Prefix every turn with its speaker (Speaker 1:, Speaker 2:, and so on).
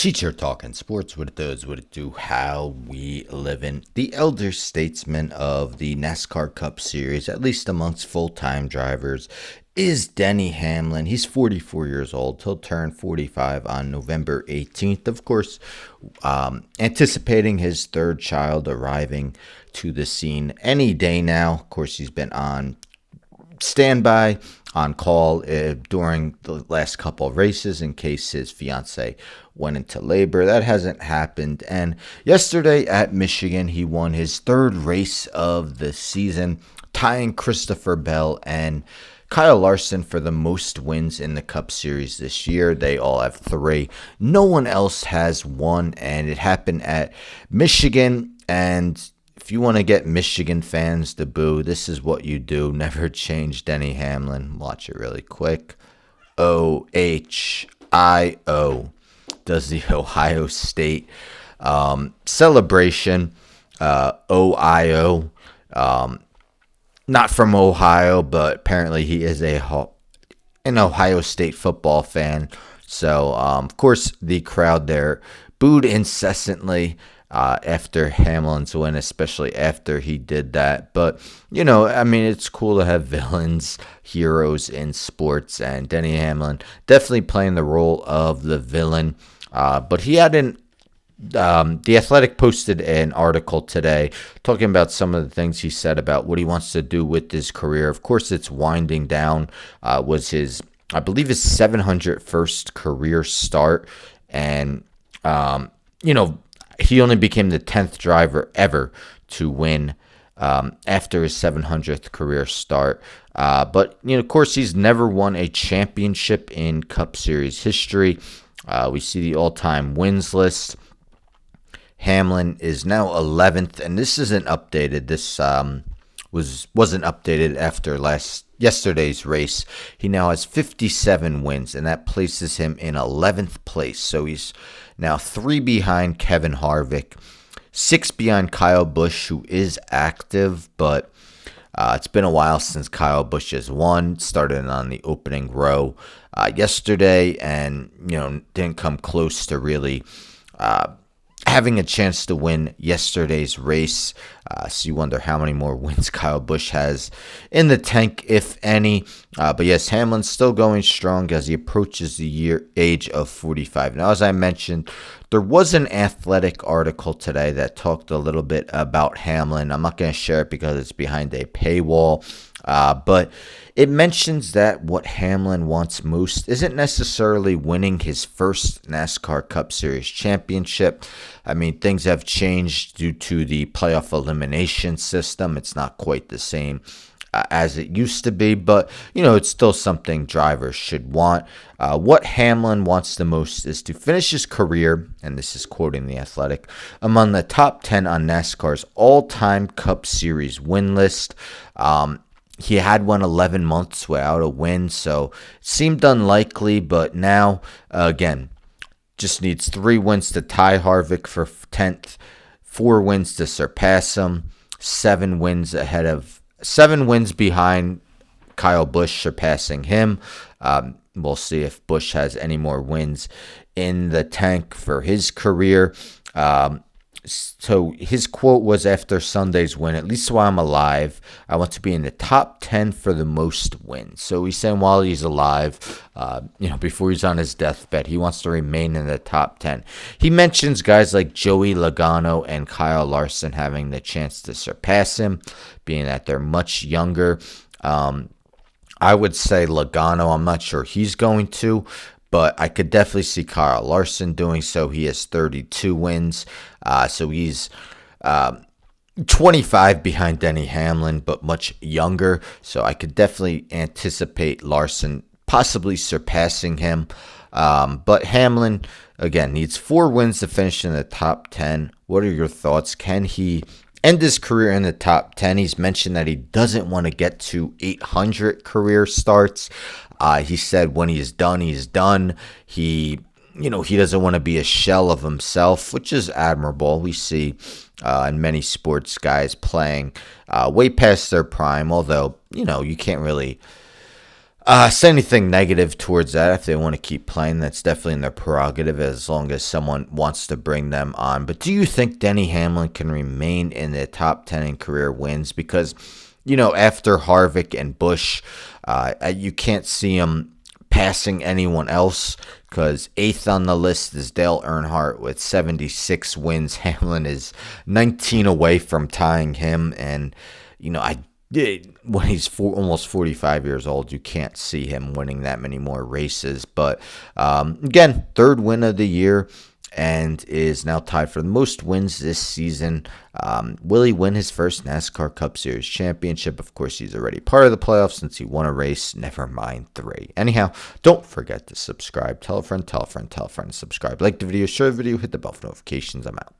Speaker 1: Teacher talking sports, what it does, what it do, how we live in. The elder statesman of the NASCAR Cup Series, at least amongst full-time drivers, is Denny Hamlin. He's 44 years old. He'll turn 45 on November 18th. Of course, anticipating his third child arriving to the scene any day now. Of course, he's been on standby, on call during the last couple of races in case his fiance went into labor. That hasn't happened. And yesterday at Michigan, he won his third race of the season, tying Christopher Bell and Kyle Larson for the most wins in the Cup Series this year. They all have 3. No one else has one, and it happened at Michigan. And if you want to get Michigan fans to boo, this is what you do. Never change Denny Hamlin. Watch it really quick. OHIO does the Ohio State celebration. OIO. Not from Ohio, but apparently he is an Ohio State football fan. So, of course, the crowd there booed incessantly after Hamlin's win, especially after he did that. But, it's cool to have villains, heroes in sports, and Denny Hamlin definitely playing the role of the villain. But he hadn't. The Athletic posted an article today talking about some of the things he said about what he wants to do with his career. Of course, it's winding down. Was his 701st career start, and he only became the 10th driver ever to win after his 700th career start. But of course, he's never won a championship in Cup Series history. We see the all-time wins list. Hamlin is now 11th, and this isn't updated. This wasn't updated after yesterday's race. He now has 57 wins, and that places him in 11th place. So he's now 3 behind Kevin Harvick, 6 behind Kyle Busch, who is active, but it's been a while since Kyle Busch has won. Started on the opening row yesterday, and didn't come close to really having a chance to win yesterday's race. So you wonder how many more wins Kyle Busch has in the tank, if any. But yes, Hamlin's still going strong as he approaches the age of 45. Now, as I mentioned, there was an Athletic article today that talked a little bit about Hamlin. I'm not going to share it because it's behind a paywall. But it mentions that what Hamlin wants most isn't necessarily winning his first NASCAR Cup Series championship. Things have changed due to the playoff elimination system. It's not quite the same as it used to be, but it's still something drivers should want. What Hamlin wants the most is to finish his career, and this is quoting the Athletic, among the top 10 on NASCAR's all-time Cup Series win list. He had won 11 months without a win, so it seemed unlikely, but now, again, just needs 3 wins to tie Harvick for 10th, 4 wins to surpass him, 7 wins behind Kyle Busch, surpassing him. We'll see if Busch has any more wins in the tank for his career. So his quote was after Sunday's win, "At least while I'm alive, I want to be in the top 10 for the most wins." So he's saying while he's alive, before he's on his deathbed, he wants to remain in the top 10. He mentions guys like Joey Logano and Kyle Larson having the chance to surpass him, being that they're much younger. I would say Logano, I'm not sure he's going to, but I could definitely see Kyle Larson doing so. He has 32 wins. So he's 25 behind Denny Hamlin, but much younger. So I could definitely anticipate Larson possibly surpassing him. But Hamlin, again, needs 4 wins to finish in the top 10. What are your thoughts? Can he end his career in the top 10? He's mentioned that he doesn't want to get to 800 career starts. He said when he's done, he's done. He doesn't want to be a shell of himself, which is admirable. We see in many sports guys playing way past their prime, although, you can't really Say anything negative towards that. If they want to keep playing, that's definitely in their prerogative as long as someone wants to bring them on. But do you think Denny Hamlin can remain in the top 10 in career wins? Because, after Harvick and Busch, you can't see him passing anyone else, because eighth on the list is Dale Earnhardt with 76 wins. Hamlin is 19 away from tying him, and when he's almost 45 years old, you can't see him winning that many more races. But again, third win of the year, and is now tied for the most wins this season. Will he win his first NASCAR Cup Series championship? Of course, he's already part of the playoffs since he won a race, never mind 3. Anyhow, don't forget to subscribe. Tell a friend, tell a friend, tell a friend to subscribe. Like the video, share the video, hit the bell for notifications. I'm out.